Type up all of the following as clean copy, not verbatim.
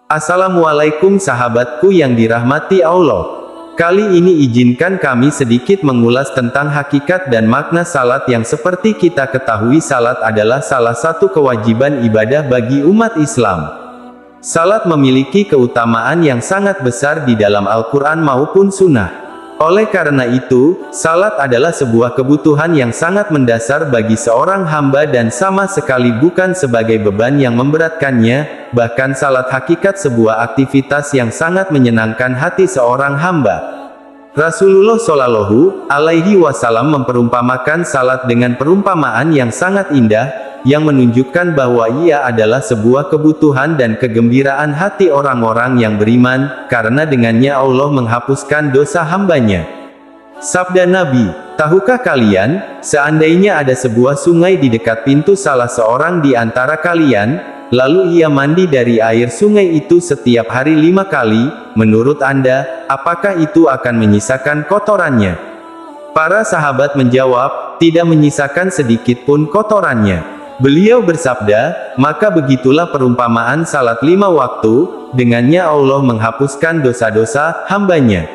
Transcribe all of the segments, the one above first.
Assalamualaikum sahabatku yang dirahmati Allah. Kali ini izinkan kami sedikit mengulas tentang hakikat dan makna salat yang seperti kita ketahui salat adalah salah satu kewajiban ibadah bagi umat Islam. Salat memiliki keutamaan yang sangat besar di dalam Al-Quran maupun Sunnah. Oleh karena itu, salat adalah sebuah kebutuhan yang sangat mendasar bagi seorang hamba dan sama sekali bukan sebagai beban yang memberatkannya, bahkan salat hakikat sebuah aktivitas yang sangat menyenangkan hati seorang hamba. Rasulullah Shallallahu Alaihi Wasallam memperumpamakan salat dengan perumpamaan yang sangat indah, yang menunjukkan bahwa ia adalah sebuah kebutuhan dan kegembiraan hati orang-orang yang beriman, karena dengannya Allah menghapuskan dosa hambanya. Sabda Nabi, tahukah kalian, seandainya ada sebuah sungai di dekat pintu salah seorang di antara kalian, lalu ia mandi dari air sungai itu setiap hari 5 kali, menurut Anda, apakah itu akan menyisakan kotorannya? Para sahabat menjawab, tidak menyisakan sedikit pun kotorannya. Beliau bersabda, maka begitulah perumpamaan salat 5 waktu, dengannya Allah menghapuskan dosa-dosa hambanya.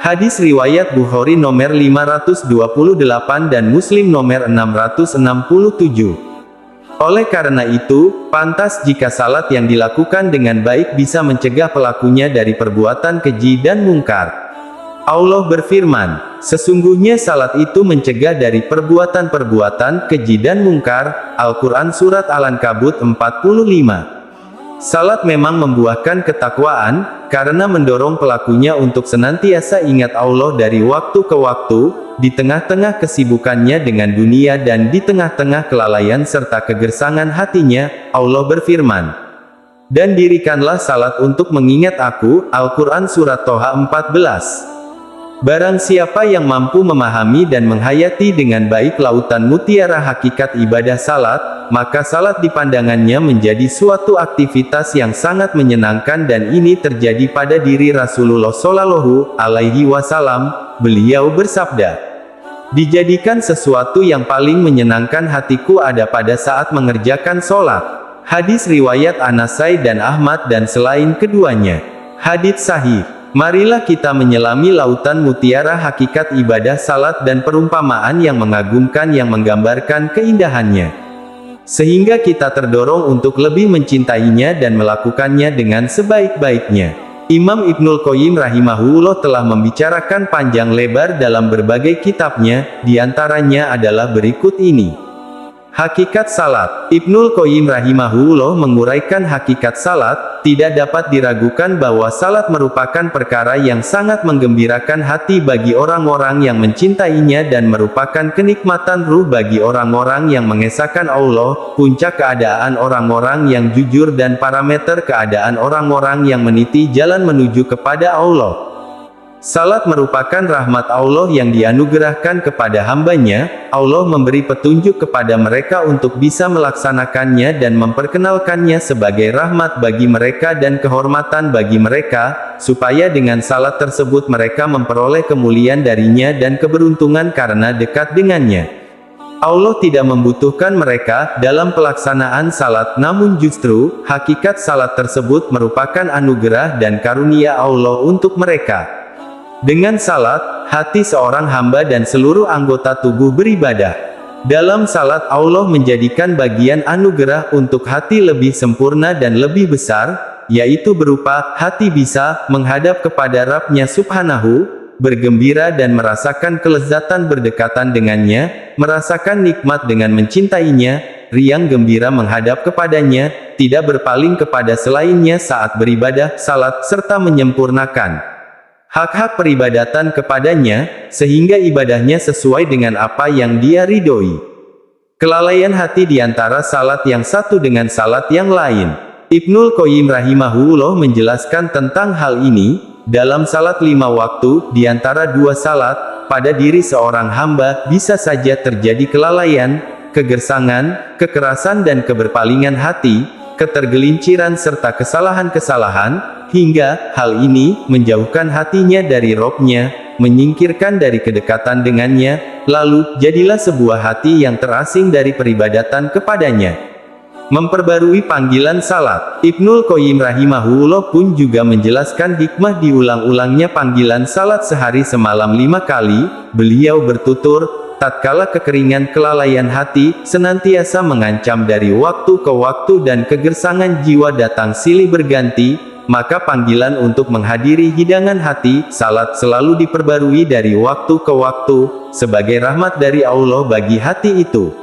Hadis riwayat Bukhari nomor 528 dan Muslim nomor 667. Oleh karena itu, pantas jika salat yang dilakukan dengan baik bisa mencegah pelakunya dari perbuatan keji dan mungkar. Allah berfirman, sesungguhnya salat itu mencegah dari perbuatan-perbuatan keji dan mungkar. Al-Quran Surat Al-Ankabut 45. Salat memang membuahkan ketakwaan, karena mendorong pelakunya untuk senantiasa ingat Allah dari waktu ke waktu, di tengah-tengah kesibukannya dengan dunia dan di tengah-tengah kelalaian serta kegersangan hatinya. Allah berfirman, dan dirikanlah salat untuk mengingat aku. Al-Quran Surat Toha 14. Barang siapa yang mampu memahami dan menghayati dengan baik lautan mutiara hakikat ibadah salat, maka salat di pandangannya menjadi suatu aktivitas yang sangat menyenangkan dan ini terjadi pada diri Rasulullah Shallallahu Alaihi Wasallam. Beliau bersabda, dijadikan sesuatu yang paling menyenangkan hatiku ada pada saat mengerjakan sholat. Hadis riwayat An-Nasai dan Ahmad dan selain keduanya. Hadits sahih. Marilah kita menyelami lautan mutiara hakikat ibadah salat dan perumpamaan yang mengagumkan yang menggambarkan keindahannya. Sehingga kita terdorong untuk lebih mencintainya dan melakukannya dengan sebaik-baiknya. Imam Ibnul Qayyim rahimahullah telah membicarakan panjang lebar dalam berbagai kitabnya, diantaranya adalah berikut ini. Hakikat salat. Ibnul Qayyim rahimahullah menguraikan hakikat salat, tidak dapat diragukan bahwa salat merupakan perkara yang sangat menggembirakan hati bagi orang-orang yang mencintainya dan merupakan kenikmatan ruh bagi orang-orang yang mengesahkan Allah, puncak keadaan orang-orang yang jujur dan parameter keadaan orang-orang yang meniti jalan menuju kepada Allah. Salat merupakan rahmat Allah yang dianugerahkan kepada hambanya. Allah memberi petunjuk kepada mereka untuk bisa melaksanakannya dan memperkenalkannya sebagai rahmat bagi mereka dan kehormatan bagi mereka, supaya dengan salat tersebut mereka memperoleh kemuliaan darinya dan keberuntungan karena dekat dengannya. Allah tidak membutuhkan mereka dalam pelaksanaan salat, namun justru, hakikat salat tersebut merupakan anugerah dan karunia Allah untuk mereka. Dengan salat, hati seorang hamba dan seluruh anggota tubuh beribadah. Dalam salat Allah menjadikan bagian anugerah untuk hati lebih sempurna dan lebih besar, yaitu berupa, hati bisa menghadap kepada Rabb-Nya Subhanahu, bergembira dan merasakan kelezatan berdekatan dengannya, merasakan nikmat dengan mencintainya, riang gembira menghadap kepadanya, tidak berpaling kepada selainnya saat beribadah, salat, serta menyempurnakan hak-hak peribadatan kepadanya, sehingga ibadahnya sesuai dengan apa yang dia ridhoi. Kelalaian hati di antara salat yang satu dengan salat yang lain. Ibnul Qayyim rahimahullah menjelaskan tentang hal ini, dalam salat 5 waktu, di antara 2 salat, pada diri seorang hamba, bisa saja terjadi kelalaian, kegersangan, kekerasan dan keberpalingan hati, ketergelinciran serta kesalahan-kesalahan, hingga hal ini menjauhkan hatinya dari Rob-Nya, menyingkirkan dari kedekatan dengannya, lalu jadilah sebuah hati yang terasing dari peribadatan kepadanya. Memperbarui panggilan salat. Ibnul Qayyim rahimahullah pun juga menjelaskan hikmah diulang-ulangnya panggilan salat sehari semalam 5 kali. Beliau bertutur, tatkala kekeringan kelalaian hati senantiasa mengancam dari waktu ke waktu dan kegersangan jiwa datang silih berganti, maka panggilan untuk menghadiri hidangan hati, salat selalu diperbarui dari waktu ke waktu, sebagai rahmat dari Allah bagi hati itu.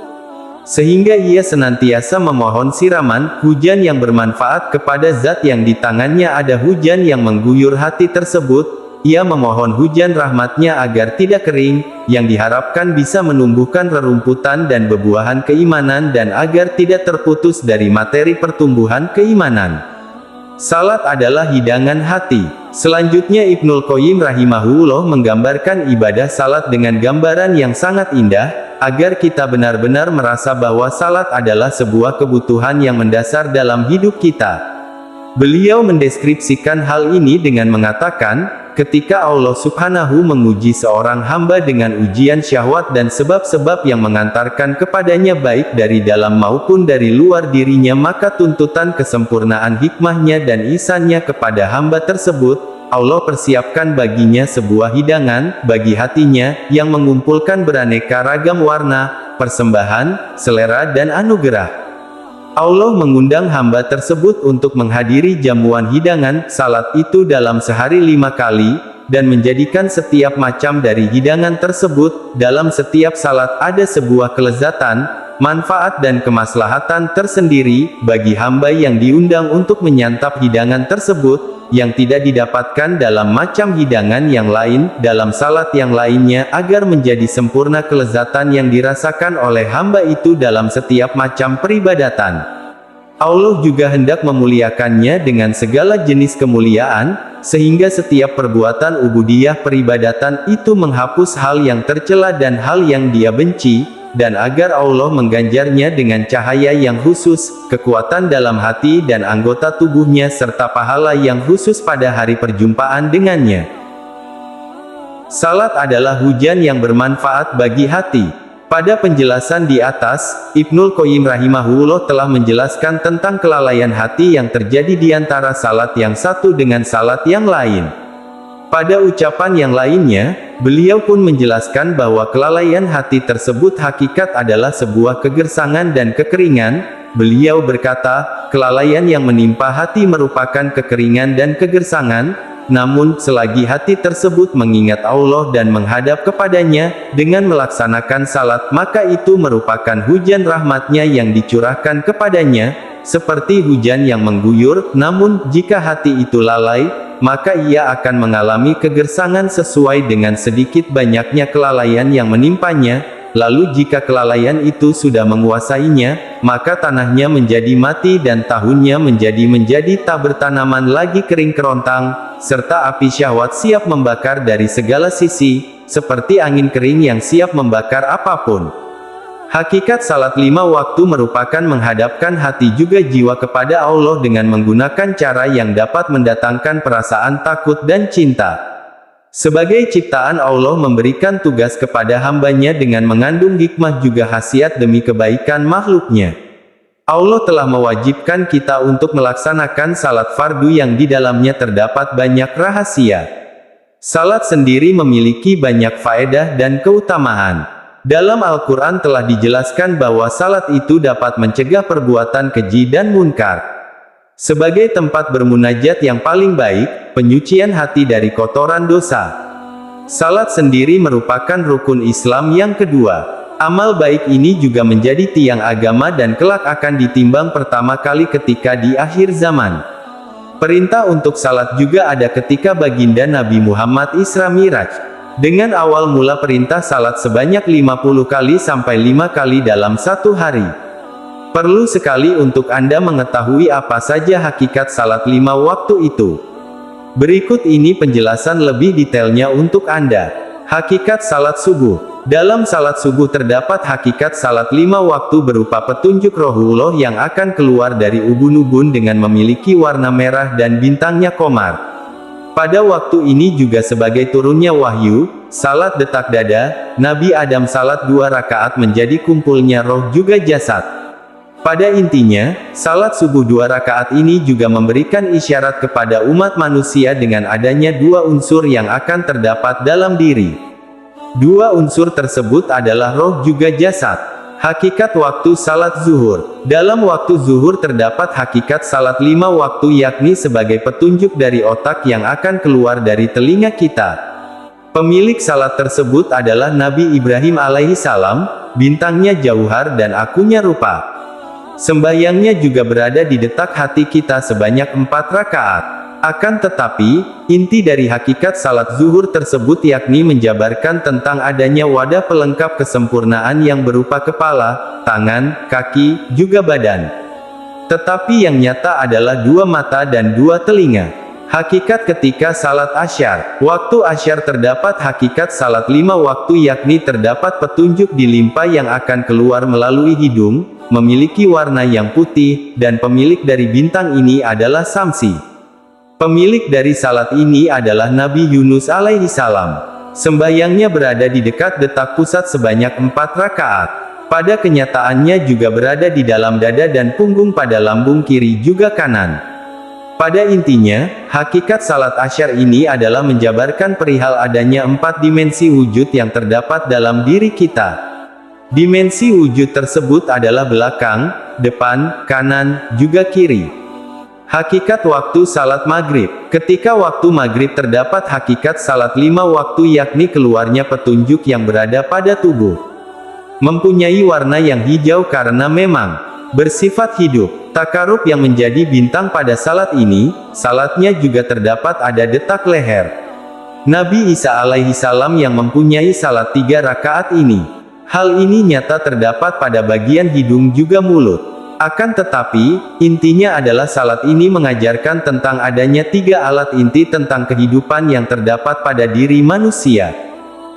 Sehingga ia senantiasa memohon siraman, hujan yang bermanfaat kepada zat yang di tangannya ada hujan yang mengguyur hati tersebut. Ia memohon hujan rahmatnya agar tidak kering, yang diharapkan bisa menumbuhkan rerumputan dan bebuahan keimanan dan agar tidak terputus dari materi pertumbuhan keimanan. Salat adalah hidangan hati. Selanjutnya Ibnul Qayyim rahimahullah menggambarkan ibadah salat dengan gambaran yang sangat indah, agar kita benar-benar merasa bahwa salat adalah sebuah kebutuhan yang mendasar dalam hidup kita. Beliau mendeskripsikan hal ini dengan mengatakan, ketika Allah Subhanahu menguji seorang hamba dengan ujian syahwat dan sebab-sebab yang mengantarkan kepadanya baik dari dalam maupun dari luar dirinya, maka tuntutan kesempurnaan hikmahnya dan ihsannya kepada hamba tersebut, Allah persiapkan baginya sebuah hidangan, bagi hatinya, yang mengumpulkan beraneka ragam warna, persembahan, selera dan anugerah. Allah mengundang hamba tersebut untuk menghadiri jamuan hidangan salat itu dalam sehari 5 kali, dan menjadikan setiap macam dari hidangan tersebut. Dalam setiap salat ada sebuah kelezatan, manfaat dan kemaslahatan tersendiri, bagi hamba yang diundang untuk menyantap hidangan tersebut, yang tidak didapatkan dalam macam hidangan yang lain, dalam salat yang lainnya, agar menjadi sempurna kelezatan yang dirasakan oleh hamba itu dalam setiap macam peribadatan. Allah juga hendak memuliakannya dengan segala jenis kemuliaan, sehingga setiap perbuatan ubudiyah peribadatan itu menghapus hal yang tercela dan hal yang dia benci, dan agar Allah mengganjarnya dengan cahaya yang khusus, kekuatan dalam hati dan anggota tubuhnya serta pahala yang khusus pada hari perjumpaan dengannya. Salat adalah hujan yang bermanfaat bagi hati. Pada penjelasan di atas, Ibnul Qayyim rahimahullah telah menjelaskan tentang kelalaian hati yang terjadi di antara salat yang satu dengan salat yang lain. Pada ucapan yang lainnya, beliau pun menjelaskan bahwa kelalaian hati tersebut hakikat adalah sebuah kegersangan dan kekeringan. Beliau berkata, kelalaian yang menimpa hati merupakan kekeringan dan kegersangan, namun selagi hati tersebut mengingat Allah dan menghadap kepadanya, dengan melaksanakan salat, maka itu merupakan hujan rahmatnya yang dicurahkan kepadanya, seperti hujan yang mengguyur. Namun, jika hati itu lalai, maka ia akan mengalami kegersangan sesuai dengan sedikit banyaknya kelalaian yang menimpanya. Lalu jika kelalaian itu sudah menguasainya, maka tanahnya menjadi mati dan tahunnya menjadi tak bertanaman lagi, kering kerontang, serta api syahwat siap membakar dari segala sisi, seperti angin kering yang siap membakar apapun. Hakikat salat 5 waktu merupakan menghadapkan hati juga jiwa kepada Allah dengan menggunakan cara yang dapat mendatangkan perasaan takut dan cinta. Sebagai ciptaan, Allah memberikan tugas kepada hambanya dengan mengandung hikmah juga khasiat demi kebaikan makhluknya. Allah telah mewajibkan kita untuk melaksanakan salat fardu yang di dalamnya terdapat banyak rahasia. Salat sendiri memiliki banyak faedah dan keutamaan. Dalam Al-Quran telah dijelaskan bahwa salat itu dapat mencegah perbuatan keji dan munkar. Sebagai tempat bermunajat yang paling baik, penyucian hati dari kotoran dosa. Salat sendiri merupakan rukun Islam yang kedua. Amal baik ini juga menjadi tiang agama dan kelak akan ditimbang pertama kali ketika di akhir zaman. Perintah untuk salat juga ada ketika baginda Nabi Muhammad Isra Miraj. Dengan awal mula perintah salat sebanyak 50 kali sampai 5 kali dalam satu hari. Perlu sekali untuk Anda mengetahui apa saja hakikat salat 5 waktu itu. Berikut ini penjelasan lebih detailnya untuk Anda. Hakikat salat subuh. Dalam salat subuh terdapat hakikat salat 5 waktu berupa petunjuk rohullah yang akan keluar dari ubun-ubun dengan memiliki warna merah dan bintangnya komar. Pada waktu ini juga sebagai turunnya wahyu, salat detak dada, Nabi Adam salat 2 rakaat menjadi kumpulnya roh juga jasad. Pada intinya, salat subuh 2 rakaat ini juga memberikan isyarat kepada umat manusia dengan adanya 2 unsur yang akan terdapat dalam diri. 2 unsur tersebut adalah roh juga jasad. Hakikat waktu salat zuhur. Dalam waktu zuhur terdapat hakikat salat 5 waktu, yakni sebagai petunjuk dari otak yang akan keluar dari telinga kita. Pemilik salat tersebut adalah Nabi Ibrahim alaihi salam, bintangnya jauhar dan akunya rupa. Sembahyangnya juga berada di detak hati kita sebanyak 4 rakaat. Akan tetapi, inti dari hakikat salat zuhur tersebut yakni menjabarkan tentang adanya wadah pelengkap kesempurnaan yang berupa kepala, tangan, kaki, juga badan. Tetapi yang nyata adalah 2 mata dan 2 telinga. Hakikat ketika salat asyar. Waktu asyar terdapat hakikat salat 5 waktu, yakni terdapat petunjuk di limpa yang akan keluar melalui hidung, memiliki warna yang putih, dan pemilik dari bintang ini adalah Samsi. Pemilik dari salat ini adalah Nabi Yunus alaihi salam. Sembahyangnya berada di dekat detak pusat sebanyak 4 rakaat. Pada kenyataannya juga berada di dalam dada dan punggung pada lambung kiri juga kanan. Pada intinya, hakikat salat asyar ini adalah menjabarkan perihal adanya 4 dimensi wujud yang terdapat dalam diri kita. Dimensi wujud tersebut adalah belakang, depan, kanan, juga kiri. Hakikat waktu salat maghrib. Ketika waktu maghrib terdapat hakikat salat 5 waktu, yakni keluarnya petunjuk yang berada pada tubuh. Mempunyai warna yang hijau karena memang bersifat hidup. Takarub yang menjadi bintang pada salat ini, salatnya juga terdapat ada detak leher. Nabi Isa alaihi salam yang mempunyai salat 3 rakaat ini. Hal ini nyata terdapat pada bagian hidung juga mulut. Akan tetapi, intinya adalah salat ini mengajarkan tentang adanya 3 alat inti tentang kehidupan yang terdapat pada diri manusia.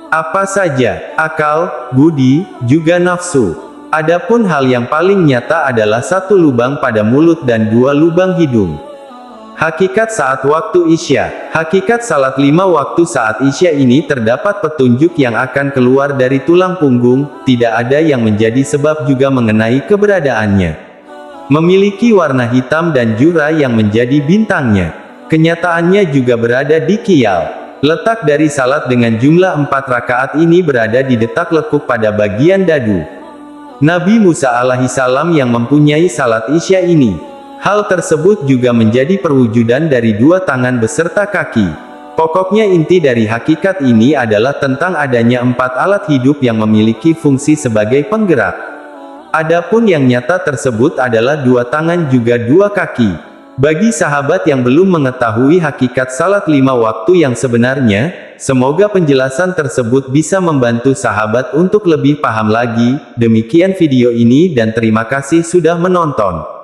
Apa saja? Akal, budi, juga nafsu. Adapun hal yang paling nyata adalah 1 lubang pada mulut dan 2 lubang hidung. Hakikat saat waktu Isya. Hakikat salat 5 waktu saat Isya ini terdapat petunjuk yang akan keluar dari tulang punggung, tidak ada yang menjadi sebab juga mengenai keberadaannya. Memiliki warna hitam dan jura yang menjadi bintangnya. Kenyataannya juga berada di Qiyal. Letak dari salat dengan jumlah 4 rakaat ini berada di detak lekuk pada bagian dadu. Nabi Musa alaihi salam yang mempunyai salat Isya ini. Hal tersebut juga menjadi perwujudan dari 2 tangan beserta kaki. Pokoknya inti dari hakikat ini adalah tentang adanya 4 alat hidup yang memiliki fungsi sebagai penggerak. Adapun yang nyata tersebut adalah 2 tangan juga 2 kaki. Bagi sahabat yang belum mengetahui hakikat salat 5 waktu yang sebenarnya, semoga penjelasan tersebut bisa membantu sahabat untuk lebih paham lagi. Demikian video ini dan terima kasih sudah menonton.